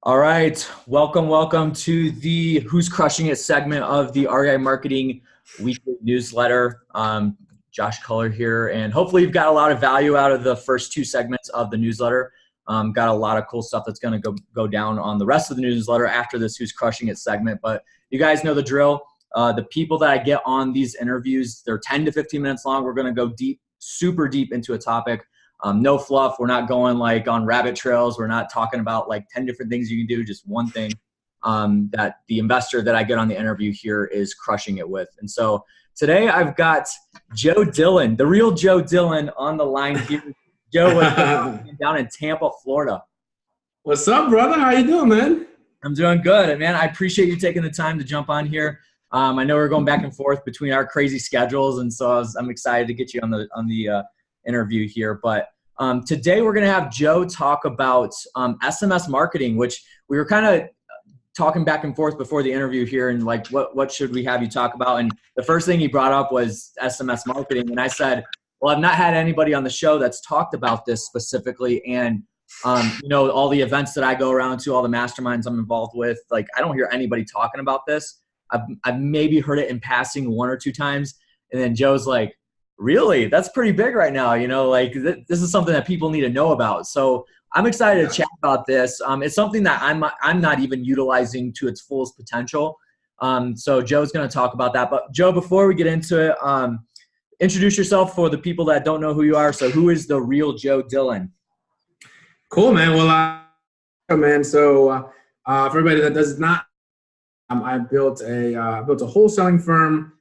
All right. Welcome to the Who's Crushing It segment of the REI Marketing Weekly Newsletter. Josh Culler here, and hopefully you've got a lot of value out of the first two segments of the newsletter. Got a lot of cool stuff that's going to go down on the rest of the newsletter after this Who's Crushing It segment. But you guys know the drill. The people that I get on these interviews, they're 10 to 15 minutes long. We're going to go deep, super deep into a topic. No fluff. We're not going like on rabbit trails. We're not talking about like 10 different things you can do. Just one thing that the investor that I get on the interview here is crushing it with. And so today I've got Joe Dillon, the real Joe Dillon, on the line here. Joe was down in Tampa, Florida. What's up, brother? How you doing, man? I'm doing good. And man, I appreciate you taking the time to jump on here. I know we're going back and forth between our crazy schedules, and so I'm excited to get you on the interview here. But today we're going to have Joe talk about SMS marketing, which we were kind of talking back and forth before the interview here, and like what should we have you talk about? And the first thing he brought up was SMS marketing, and I said, well, I've not had anybody on the show that's talked about this specifically, and all the events that I go around to, all the masterminds I'm involved with, like I don't hear anybody talking about this. I've maybe heard it in passing one or two times, and then Joe's like, really? That's pretty big right now. This is something that people need to know about. So I'm excited to chat about this. It's something that I'm not even utilizing to its fullest potential. So Joe's going to talk about that. But Joe, before we get into it, introduce yourself for the people that don't know who you are. So who is the real Joe Dillon? Cool, man. Well, So for everybody that does not, I built a wholesaling firm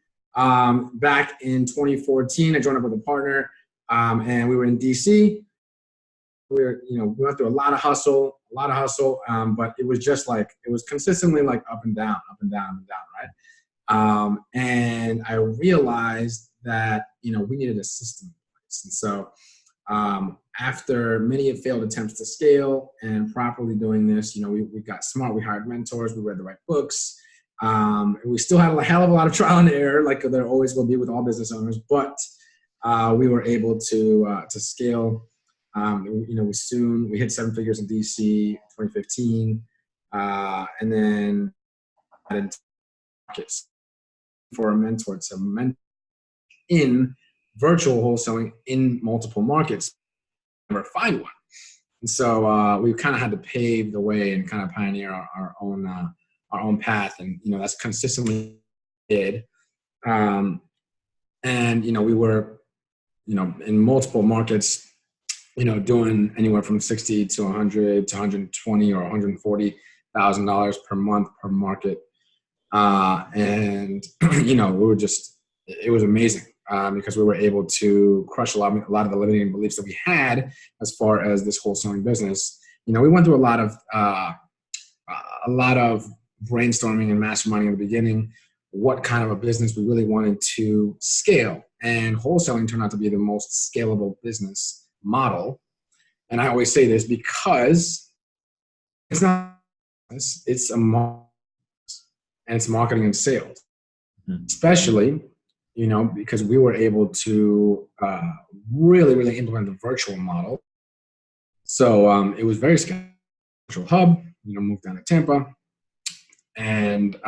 back in 2014. I joined up with a partner, and we were in DC. We went through a lot of hustle, but it was just like, it was consistently like up and down, right? And I realized that, we needed a system in place. And so after many failed attempts to scale and properly doing this, we got smart, we hired mentors, we read the right books. We still had a hell of a lot of trial and error, like there always will be with all business owners, but we were able to scale. We hit seven figures in DC in 2015, and then markets for a mentor to mentor in virtual wholesaling in multiple markets. Never find one, and so we kind of had to pave the way and kind of pioneer our own path, and that's consistently did. And we were in multiple markets, doing anywhere from 60 to 100 to 120 or $140,000 per month per market. And we were it was amazing because we were able to crush a lot of the limiting beliefs that we had as far as this wholesaling business. We went through a lot of brainstorming and masterminding in the beginning, what kind of a business we really wanted to scale. And wholesaling turned out to be the most scalable business model. And I always say this because it's not, it's a marketing, and it's marketing and sales, especially, because we were able to really implement the virtual model. So it was very scalable. Virtual hub, moved down to Tampa, and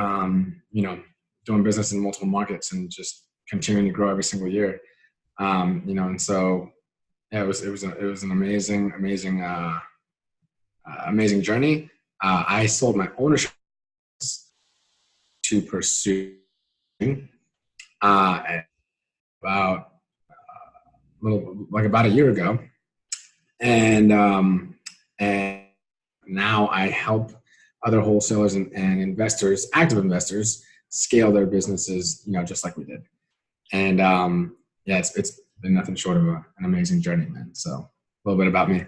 doing business in multiple markets and just continuing to grow every single year. And so yeah, it was an amazing journey. I sold my ownership to pursue about a year ago, and now I help other wholesalers and investors, active investors, scale their businesses, just like we did. And it's been nothing short of an amazing journey, man. So a little bit about me.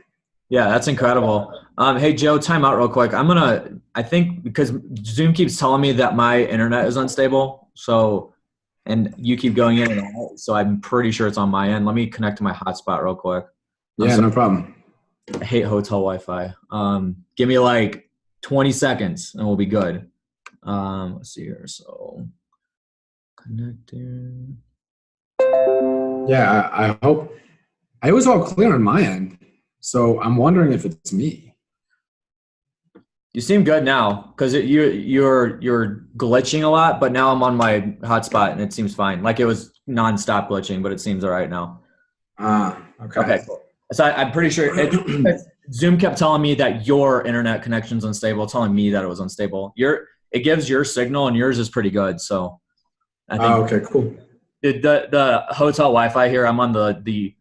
Yeah, that's incredible. Hey, Joe, time out real quick. I think because Zoom keeps telling me that my internet is unstable. So, and you keep going in and out. So I'm pretty sure it's on my end. Let me connect to my hotspot real quick. Yeah, no problem. I hate hotel Wi-Fi. Give me like 20 seconds and we'll be good. Let's see here. So connecting. Yeah, I hope it was all clear on my end. So I'm wondering if it's me. You seem good now because you're glitching a lot, but now I'm on my hotspot and it seems fine. Like it was nonstop glitching, but it seems all right now. Okay. Okay, cool. So I'm pretty sure Zoom kept telling me that your internet connection's unstable, telling me that it was unstable. It gives your signal and yours is pretty good. So I think Okay, cool. the hotel Wi-Fi here, I'm on the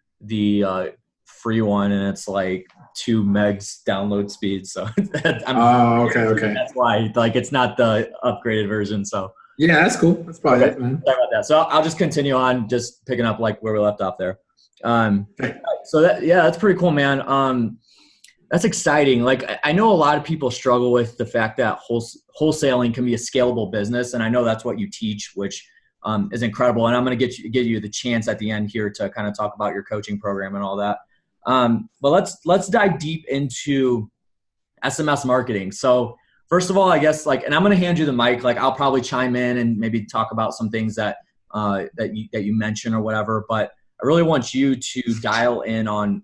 free one and it's like 2 megs download speed. So Okay. that's why like it's not the upgraded version. So Yeah, that's cool. That's probably okay, it, man. sorry about that. So I'll just continue on, just picking up like where we left off there. Um, Okay. so that's pretty cool, man. That's exciting. Like I know a lot of people struggle with the fact that wholesaling can be a scalable business, and I know that's what you teach, which is incredible. And I'm going to give you the chance at the end here to kind of talk about your coaching program and all that. But let's dive deep into SMS marketing. So first of all, I guess and I'm going to hand you the mic. Like I'll probably chime in and maybe talk about some things that you mentioned or whatever. But I really want you to dial in on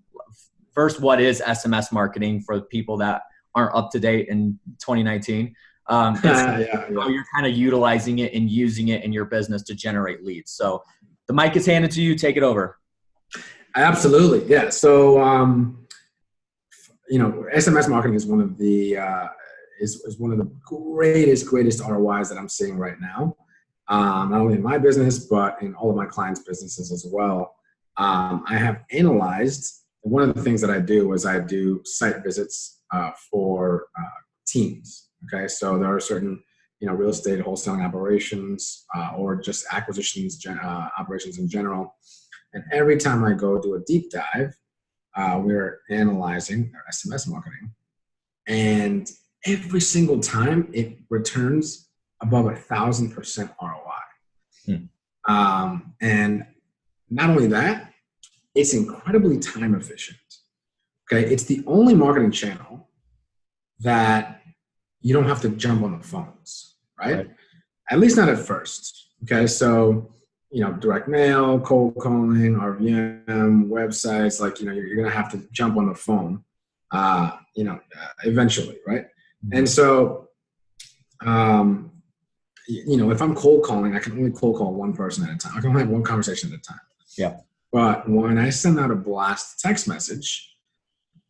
first, what is SMS marketing for people that aren't up to date in 2019? Yeah. How you're kind of utilizing it and using it in your business to generate leads. So the mic is handed to you. Take it over. Absolutely. Yeah. So, SMS marketing is one of the is one of the greatest ROIs that I'm seeing right now. Not only in my business, but in all of my clients' businesses as well. I have analyzed. One of the things that I do is I do site visits for teams. Okay, so there are certain real estate wholesaling operations or just acquisitions operations in general. And every time I go do a deep dive, we're analyzing their SMS marketing, and every single time it returns above 1,000% ROI. And not only that, it's incredibly time efficient. Okay, it's the only marketing channel that you don't have to jump on the phones, right? At least not at first. Okay, so direct mail, cold calling, RVM, websites, you're gonna have to jump on the phone, eventually, right? And so, if I'm cold calling, I can only cold call one person at a time. I can only have one conversation at a time. Yeah. But when I send out a blast text message,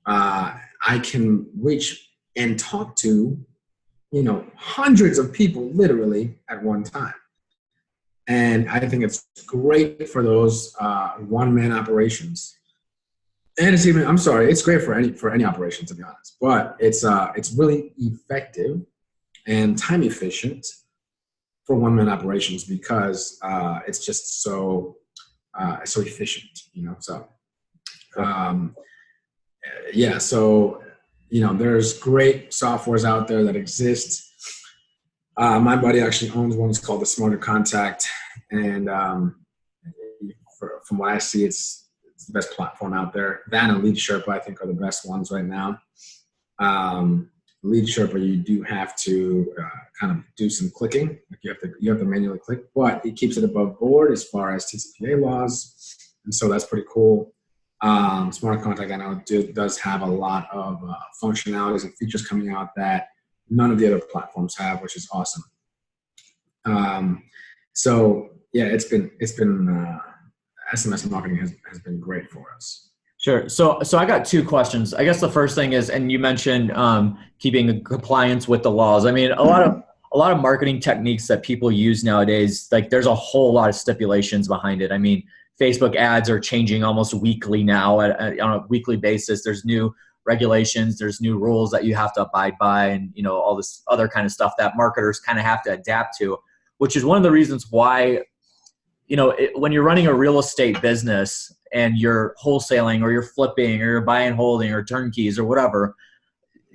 I can reach and talk to, hundreds of people literally at one time. And I think it's great for those one-man operations. And it's great for any operation, to be honest. But it's really effective and time efficient for one-man operations because it's just so efficient, So, So, there's great softwares out there that exist. My buddy actually owns one. It's called the Smarter Contact, and from what I see, it's the best platform out there. That and Lead Sherpa, I think, are the best ones right now. Lead Sherpa, you do have to kind of do some clicking. You have to manually click, but it keeps it above board as far as TCPA laws, and so that's pretty cool. Smart Contact, I know, does have a lot of functionalities and features coming out that none of the other platforms have, which is awesome. It's been SMS marketing has been great for us. Sure. So I got 2 questions. I guess the first thing is, and you mentioned keeping compliance with the laws. I mean, a lot of marketing techniques that people use nowadays, like there's a whole lot of stipulations behind it. I mean, Facebook ads are changing almost weekly now on a weekly basis. There's new regulations, there's new rules that you have to abide by, and all this other kind of stuff that marketers kind of have to adapt to, which is one of the reasons why when you're running a real estate business and you're wholesaling or you're flipping or you're buy and holding or turnkeys or whatever,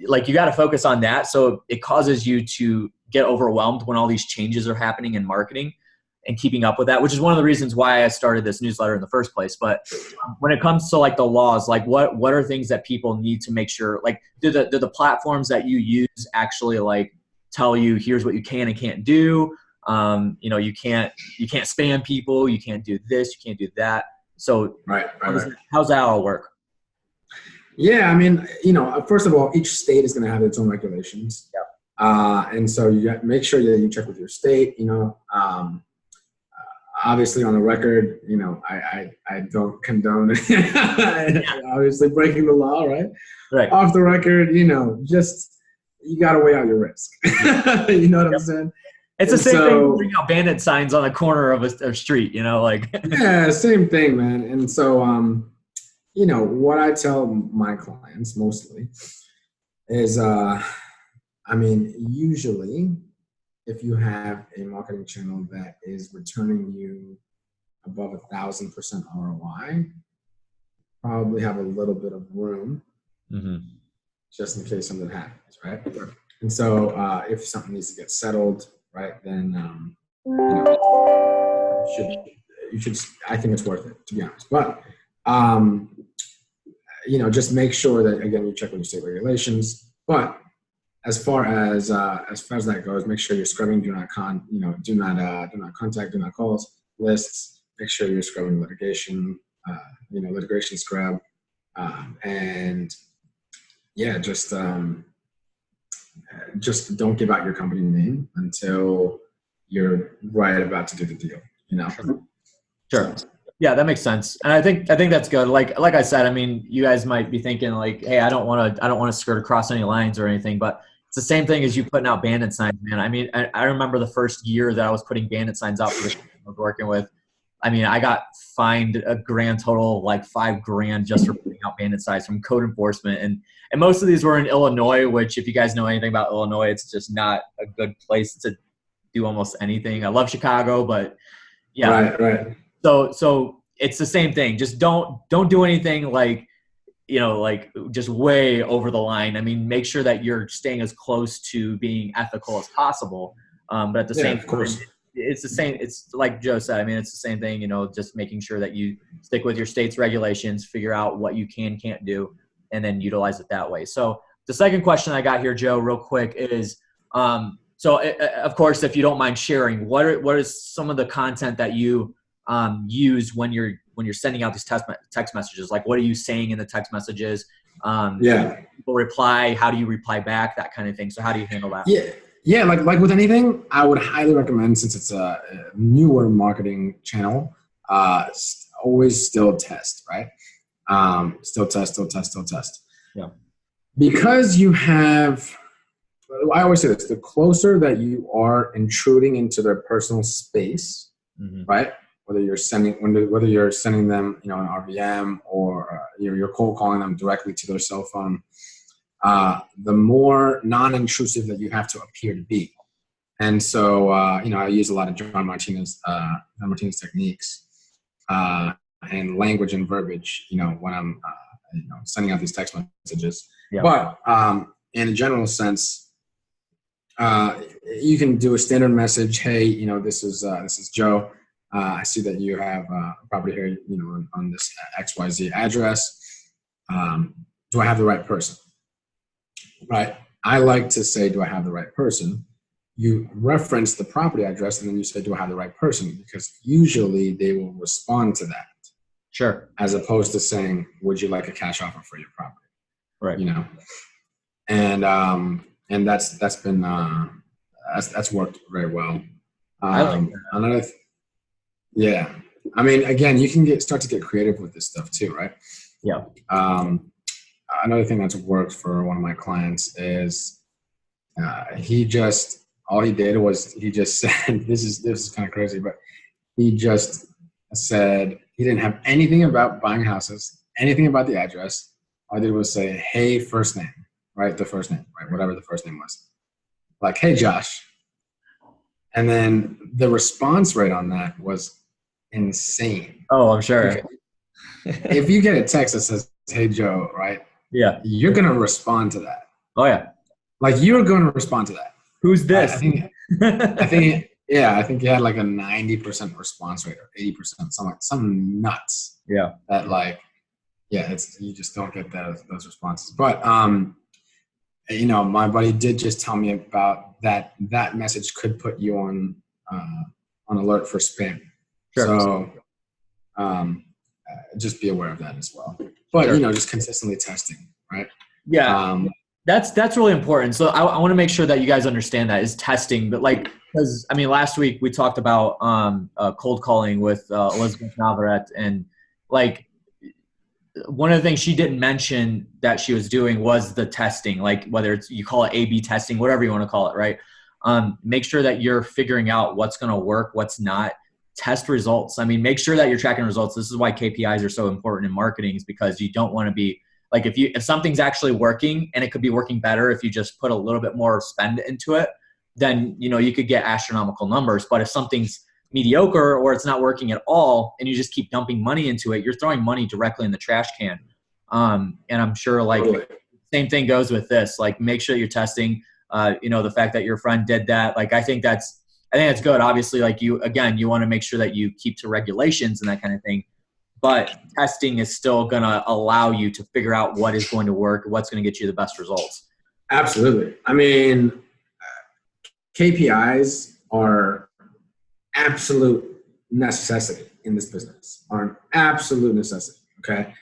like you got to focus on that. So it causes you to get overwhelmed when all these changes are happening in marketing and keeping up with that, which is one of the reasons why I started this newsletter in the first place. But when it comes to like the laws, like what are things that people need to make sure, like do the platforms that you use actually like tell you here's what you can and can't do? You can't spam people, you can't do this, you can't do that. So how's that all work? Yeah, I mean, first of all, each state is going to have its own regulations. And so you got make sure that you check with your state. Obviously on the record, I don't condone obviously breaking the law, right? Right. Off the record, just you got to weigh out your risk. You know what I'm saying? It's the same thing putting out bandit signs on the corner of a street, Yeah, same thing, man. And so, what I tell my clients mostly is, usually if you have a marketing channel that is returning you above 1,000% ROI, probably have a little bit of room just in case something happens, right? And so if something needs to get settled, right, then you should. I think it's worth it, to be honest. But just make sure that again you check with your state regulations. But as far as that goes, make sure you're scrubbing do not contact, do not calls lists. Make sure you're scrubbing litigation, litigation scrub, and yeah, just don't give out your company name until you're right about to do the deal. Sure. Yeah, that makes sense, and I think that's good. Like I said, you guys might be thinking like, hey, I don't want to skirt across any lines or anything, but it's the same thing as you putting out bandit signs, man. I remember the first year that I was putting bandit signs out for the I was working with. I got fined a grand total of like $5,000 just for putting out bandit signs from code enforcement, and most of these were in Illinois. Which, if you guys know anything about Illinois, it's just not a good place to do almost anything. I love Chicago, but yeah, right. So it's the same thing. Just don't do anything like just way over the line. Make sure that you're staying as close to being ethical as possible. But at the same time, it's the same. It's like Joe said. It's the same thing. Just making sure that you stick with your state's regulations, figure out what you can't do, and then utilize it that way. So the second question I got here, Joe, real quick is, of course, if you don't mind sharing, what is some of the content that you use when you're sending out these text messages? Like, what are you saying in the text messages? People reply. How do you reply back? That kind of thing. So how do you handle that? Yeah. Like with anything, I would highly recommend, since it's a newer marketing channel, always still test, right? Still test. Yeah. Because you have, I always say this: the closer that you are intruding into their personal space, right? Whether you're sending them, an RVM, or you're cold calling them directly to their cell phone, the more non-intrusive that you have to appear to be. And so, I use a lot of John Martinez techniques and language and verbiage, when I'm, sending out these text messages. Yeah. But in a general sense, you can do a standard message. Hey, this is Joe. I see that you have a property here, on this XYZ address. Do I have the right person? Right. I like to say, do I have the right person? You reference the property address and then you say, do I have the right person? Because usually they will respond to that. Sure. As opposed to saying, would you like a cash offer for your property? Right. And that's been, that's worked very well. I like that. Yeah. Again, you can start to get creative with this stuff too, right? Yeah. Another thing that's worked for one of my clients is all he did was he just said, this is kind of crazy, but he just said he didn't have anything about buying houses, anything about the address. All I did was say, hey, first name, right? The first name, right? Whatever the first name was. Like, hey, Josh. And then the response rate on that was insane. Oh, I'm sure. If you get a text that says, hey, Joe, right? Yeah. You're going to respond to that. Oh, yeah. Like, you're going to respond to that. Who's this? I think he had like a 90% response rate or 80%, something nuts. Yeah. That you just don't get those responses. But, my buddy did just tell me about that message could put you on alert for spam. Sure. So, just be aware of that as well. But, sure. Just consistently testing, right? Yeah. That's really important. So I want to make sure that you guys understand that is testing. But like, because I mean, last week we talked about cold calling with Elizabeth Navarrete, and like one of the things she didn't mention that she was doing was the testing, like whether it's you call it A/B testing, whatever you want to call it, right? Make sure that you're figuring out what's going to work, what's not. Test results. I mean, make sure that you're tracking results. This is why KPIs are so important in marketing, is because you don't want to be like if something's actually working, and it could be working better if you just put a little bit more spend into it, then you could get astronomical numbers. But if something's mediocre or it's not working at all and you just keep dumping money into it, you're throwing money directly in the trash can. And I'm sure like Totally. same thing goes with this. Like make sure you're testing. The fact that your friend did that, like I think that's good. Obviously, like you want to make sure that you keep to regulations and that kind of thing. But testing is still going to allow you to figure out what is going to work, what's going to get you the best results. Absolutely. I mean, KPIs are absolute necessity in this business, are an absolute necessity, okay?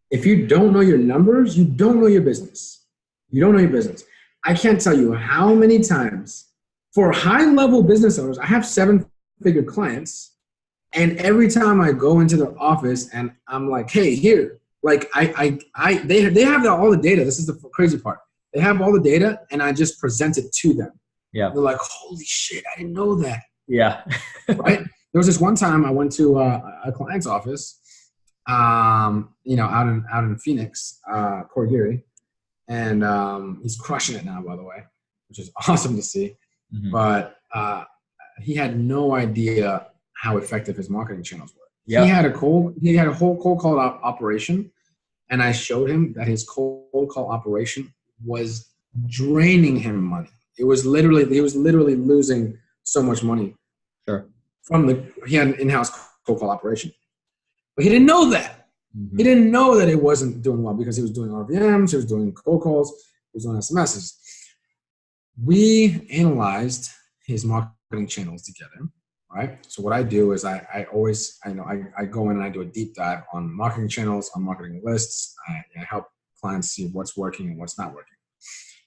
If you don't know your numbers, you don't know your business. You don't know your business. I can't tell you how many times for high-level business owners, I have 7-figure clients, and every time I go into the office and I'm like, hey, here, like they have all the data. This is the crazy part. They have all the data, and I just present it to them. Yeah. They're like, holy shit, I didn't know that. Yeah. Right? There was this one time I went to a client's office, out in Phoenix, Port Geary, and he's crushing it now, by the way, which is awesome to see. Mm-hmm. But he had no idea how effective his marketing channels were. Yep. He had a whole cold call operation, and I showed him that his cold call operation was draining him money. He was literally losing so much money. Sure. He had an in-house cold call operation, but he didn't know that. Mm-hmm. He didn't know that it wasn't doing well because he was doing RVMs, he was doing cold calls, he was doing SMSs. We analyzed his marketing channels together, right? So what I do is I go in and I do a deep dive on marketing channels, on marketing lists. I help clients see what's working and what's not working.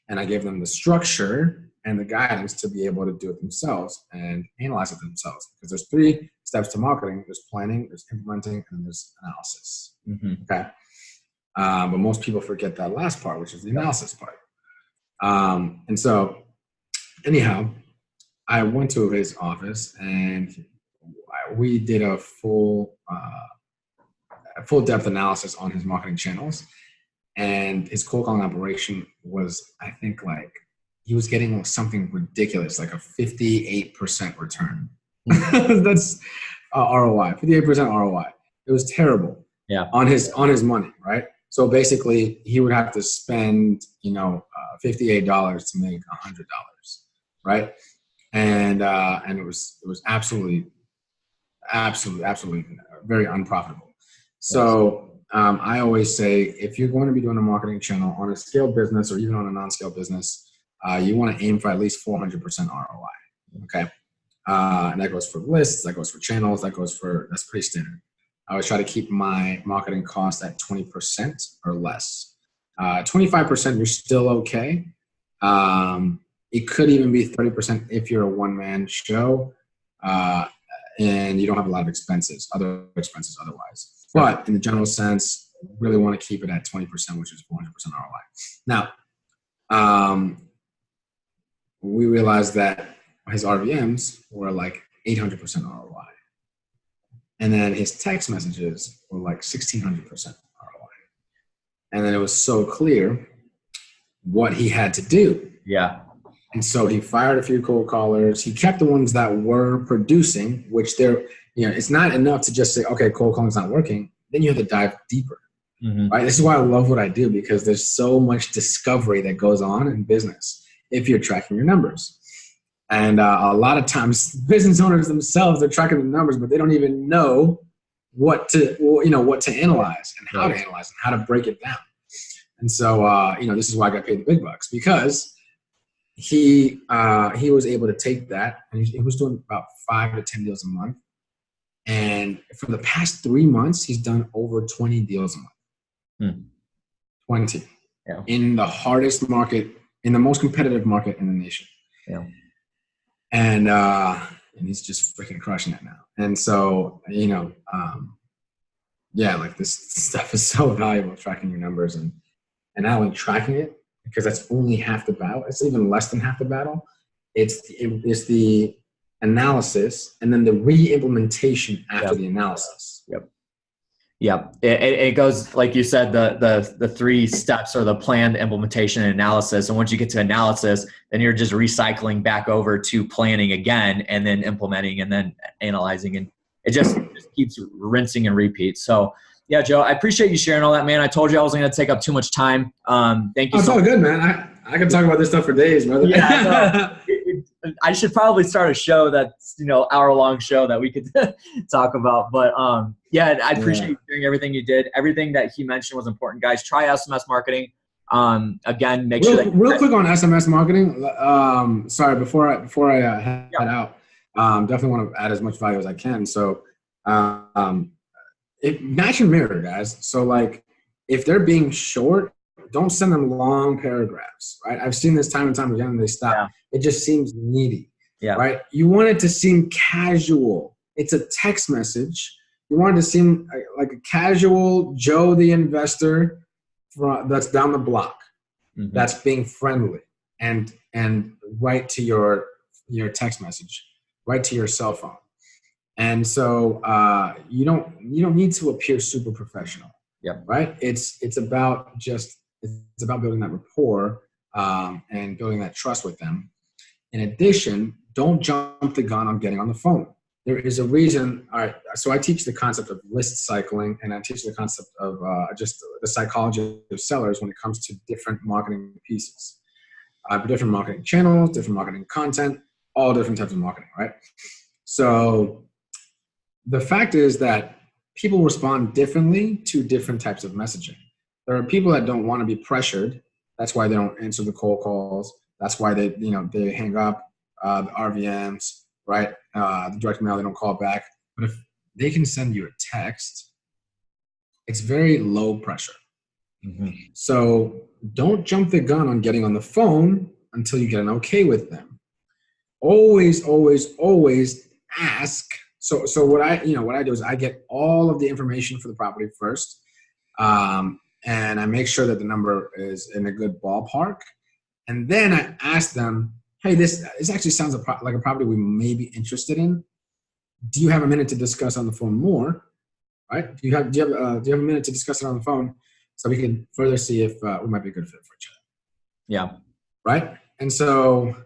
And I give them the structure and the guidance to be able to do it themselves and analyze it themselves. Because there's 3 steps to marketing. There's planning, there's implementing, and there's analysis. Mm-hmm. Okay. But most people forget that last part, which is the analysis part. And so anyhow, I went to his office and we did a full depth analysis on his marketing channels. And his cold calling operation was, I think, like he was getting something ridiculous, like a 58% return. That's ROI, 58% ROI. It was terrible. Yeah. On his money, right? So basically, he would have to spend, $58 to make $100, right? And it was absolutely very unprofitable. So. I always say, if you're going to be doing a marketing channel on a scaled business or even on a non-scaled business, you want to aim for at least 400% ROI. Okay. And that goes for lists, that goes for channels, that's pretty standard. I always try to keep my marketing cost at 20% or less. 25%, you're still okay. It could even be 30% if you're a one-man show and you don't have a lot of other expenses otherwise. But in the general sense, really want to keep it at 20%, which is 400% ROI. Now, we realized that his RVMs were like 800% ROI. And then his text messages were like 1,600% ROI. And then it was so clear what he had to do. Yeah. And so he fired a few cold callers. He kept the ones that were producing, which it's not enough to just say, okay, cold calling's not working. Then you have to dive deeper, right? This is why I love what I do, because there's so much discovery that goes on in business if you're tracking your numbers. And a lot of times business owners themselves, they're tracking the numbers, but they don't even know what to analyze and how to analyze and how to break it down. And so, this is why I got paid the big bucks, because he was able to take that, and he was doing about 5 to 10 deals a month. And for the past 3 months, he's done over 20 deals a month. 20. Yeah. in the hardest market, in the most competitive market in the nation. Yeah. And he's just freaking crushing it now. And so, yeah, like this stuff is so valuable, tracking your numbers and not only tracking it, because that's only half the battle. It's even less than half the battle. It's the analysis and then the re-implementation after the analysis. Yep. Yep. It goes, like you said, the 3 steps are the plan, implementation, and analysis. And once you get to analysis, then you're just recycling back over to planning again, and then implementing, and then analyzing. And it just keeps rinsing and repeat. So yeah, Joe, I appreciate you sharing all that, man. I told you I wasn't going to take up too much time. Thank you. It's all good, man. I can talk about this stuff for days, brother. Yeah. I should probably start a show that's, hour-long show that we could talk about. But yeah, I appreciate you sharing everything you did. Everything that he mentioned was important, guys. Try SMS marketing. Again, make sure that real quick on SMS marketing. Sorry, before I head out, definitely want to add as much value as I can. So, match and mirror, guys. So, like, if they're being short, don't send them long paragraphs, right? I've seen this time and time again, and they stop. Yeah. It just seems needy, right? You want it to seem casual. It's a text message. You want it to seem like a casual Joe the investor that's down the block, that's being friendly, and right to your text message, right to your cell phone. And so you don't need to appear super professional, right? It's about building that rapport and building that trust with them. In addition, don't jump the gun on getting on the phone. There is a reason. All right, so I teach the concept of list cycling, and I teach the concept of just the psychology of sellers when it comes to different marketing pieces, different marketing channels, different marketing content, all different types of marketing, right? So the fact is that people respond differently to different types of messaging. There are people that don't want to be pressured. That's why they don't answer the cold calls. That's why they hang up the RVMs, right? The direct mail, they don't call back. But if they can send you a text, it's very low pressure. So don't jump the gun on getting on the phone until you get an okay with them. Always, always, always ask. So what I do is I get all of the information for the property first. And I make sure that the number is in a good ballpark. And then I ask them, hey, this actually sounds like a property we may be interested in. Do you have a minute to discuss on the phone more? Right? Do you have a minute to discuss it on the phone so we can further see if we might be a good fit for each other? Yeah. Right? And so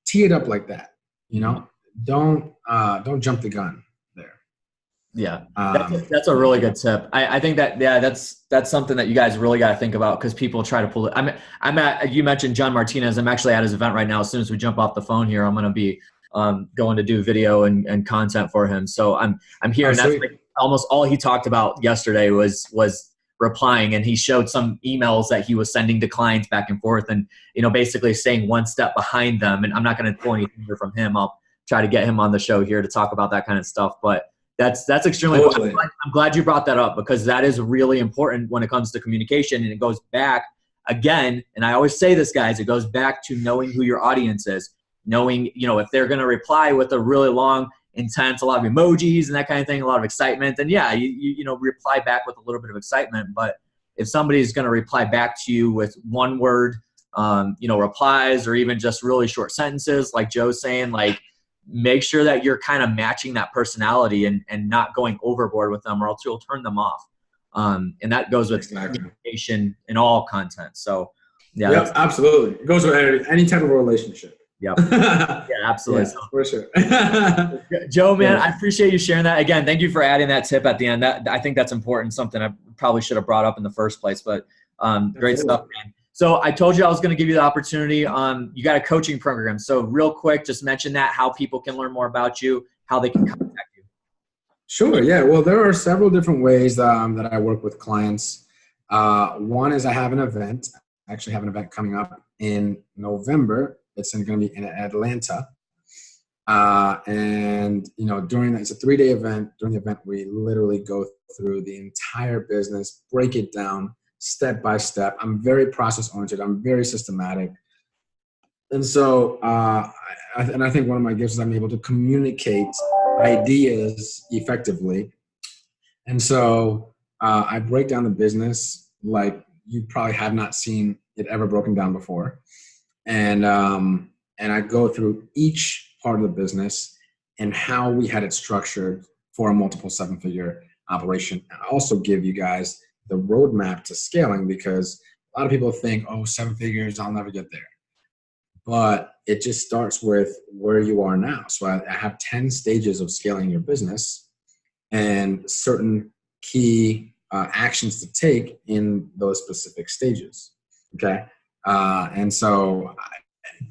tee it up like that. Don't jump the gun there. Yeah, that's a really good tip. I think that that's something that you guys really got to think about, because people try to pull it. You mentioned John Martinez. I'm actually at his event right now. As soon as we jump off the phone here, I'm going to be going to do video and content for him. So I'm here, and that's like almost all he talked about yesterday was replying, and he showed some emails that he was sending to clients back and forth, and basically staying one step behind them. And I'm not going to pull anything here from him. I'll try to get him on the show here to talk about that kind of stuff, but. That's extremely important. I'm glad you brought that up, because that is really important when it comes to communication. And it goes back again, and I always say this, guys, it goes back to knowing who your audience is, knowing, if they're going to reply with a really long, intense, a lot of emojis and that kind of thing, a lot of excitement, then yeah, you reply back with a little bit of excitement. But if somebody's going to reply back to you with one word, replies, or even just really short sentences, like Joe's saying, like, make sure that you're kind of matching that personality and not going overboard with them, or else you'll turn them off. And that goes with communication in all content. So yeah, absolutely. It goes with any type of relationship. Yep. Yeah, absolutely. Yeah, for sure. Joe, man, I appreciate you sharing that. Again, thank you for adding that tip at the end. I think that's important, something I probably should have brought up in the first place, but great stuff, man. So I told you I was going to give you the opportunity. You got a coaching program. So real quick, just mention that, how people can learn more about you, how they can contact you. Sure. Yeah. Well, there are several different ways that I work with clients. One is I have an event. I actually have an event coming up in November. It's going to be in Atlanta. And during that, it's a 3-day event. During the event, we literally go through the entire business, break it down, step by step. I'm very process oriented. I'm very systematic. And so, I think one of my gifts is I'm able to communicate ideas effectively. And so I break down the business like you probably have not seen it ever broken down before. And I go through each part of the business and how we had it structured for a multiple seven-figure operation. I also give you guys the roadmap to scaling, because a lot of people think, oh, 7 figures, I'll never get there. But it just starts with where you are now. So I have 10 stages of scaling your business and certain key actions to take in those specific stages. Okay. And so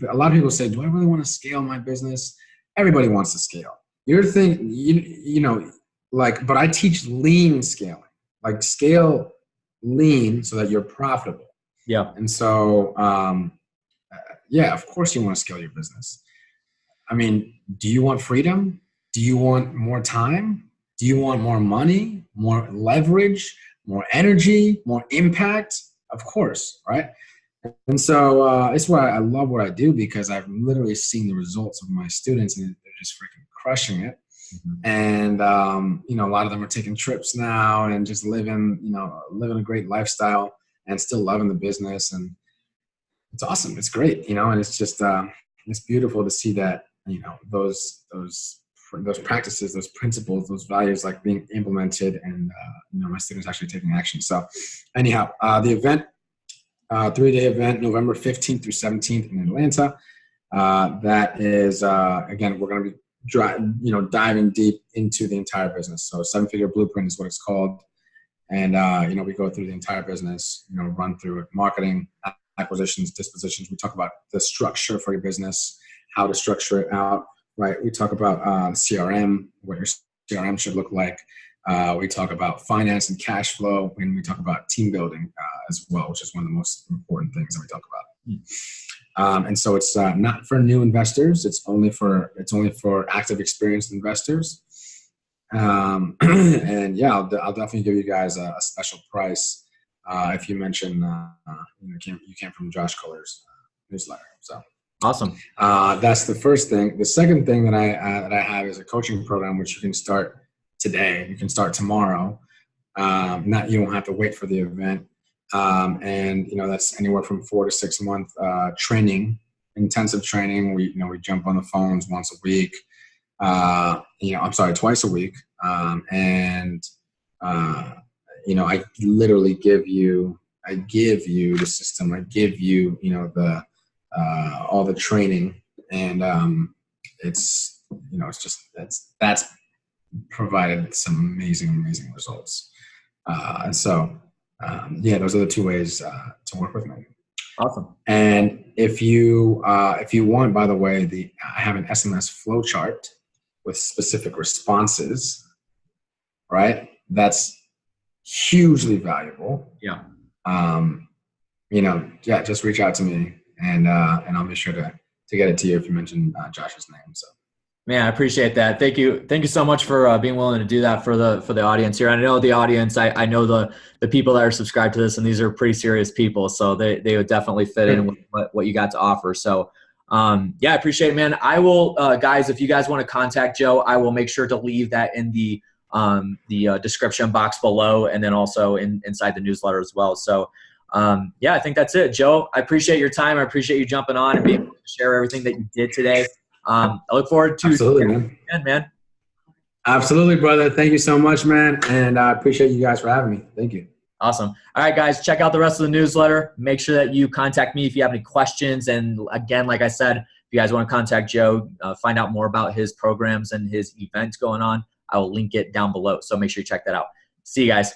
a lot of people say, do I really want to scale my business? Everybody wants to scale. Your thing, but I teach lean scaling, like scale lean so that you're profitable. Yeah. And so, yeah, of course you want to scale your business. I mean, do you want freedom? Do you want more time? Do you want more money, more leverage, more energy, more impact? Of course, right? And so it's why I love what I do, because I've literally seen the results of my students and they're just freaking crushing it. Mm-hmm. And, a lot of them are taking trips now and just living a great lifestyle and still loving the business. And it's awesome. It's great, and it's just, it's beautiful to see that, those practices, those principles, those values, like being implemented and, my students actually taking action. So anyhow, the event, 3-day event, November 15th through 17th in Atlanta. That is, again, we're going to be diving deep into the entire business. So 7-figure blueprint is what it's called. And, we go through the entire business, run through it, marketing, acquisitions, dispositions. We talk about the structure for your business, how to structure it out, right? We talk about CRM, what your CRM should look like. We talk about finance and cash flow, and we talk about team building as well, which is one of the most important things that we talk about. And so it's not for new investors. It's only for active, experienced investors. And yeah, I'll definitely give you guys a special price if you mention you came from Josh Culler's newsletter. So awesome. That's the first thing. The second thing that I have is a coaching program, which you can start today. You can start tomorrow. You don't have to wait for the event. And that's anywhere from 4 to 6 month training, intensive training. We jump on the phones once a week. Twice a week. I literally give you the system. I give you, all the training, and that's provided some amazing results. And so, those are the 2 ways to work with me. Awesome. And if you want, by the way, I have an SMS flowchart with specific responses, right? That's hugely valuable. Yeah. Just reach out to me and I'll be sure to get it to you if you mention Josh's name. So. Man, I appreciate that. Thank you so much for being willing to do that for the audience here. I know the audience. I know the people that are subscribed to this, and these are pretty serious people, so they would definitely fit in with what you got to offer. So, I appreciate it, man. I will, guys, if you guys want to contact Joe, I will make sure to leave that in the description box below, and then also inside the newsletter as well. So, I think that's it, Joe. I appreciate your time. I appreciate you jumping on and being able to share everything that you did today. I look forward to Absolutely, man. Absolutely, brother. Thank you so much, man. And I appreciate you guys for having me. Thank you. Awesome. All right, guys, check out the rest of the newsletter. Make sure that you contact me if you have any questions. And again, like I said, if you guys want to contact Joe, find out more about his programs and his events going on, I will link it down below. So make sure you check that out. See you guys.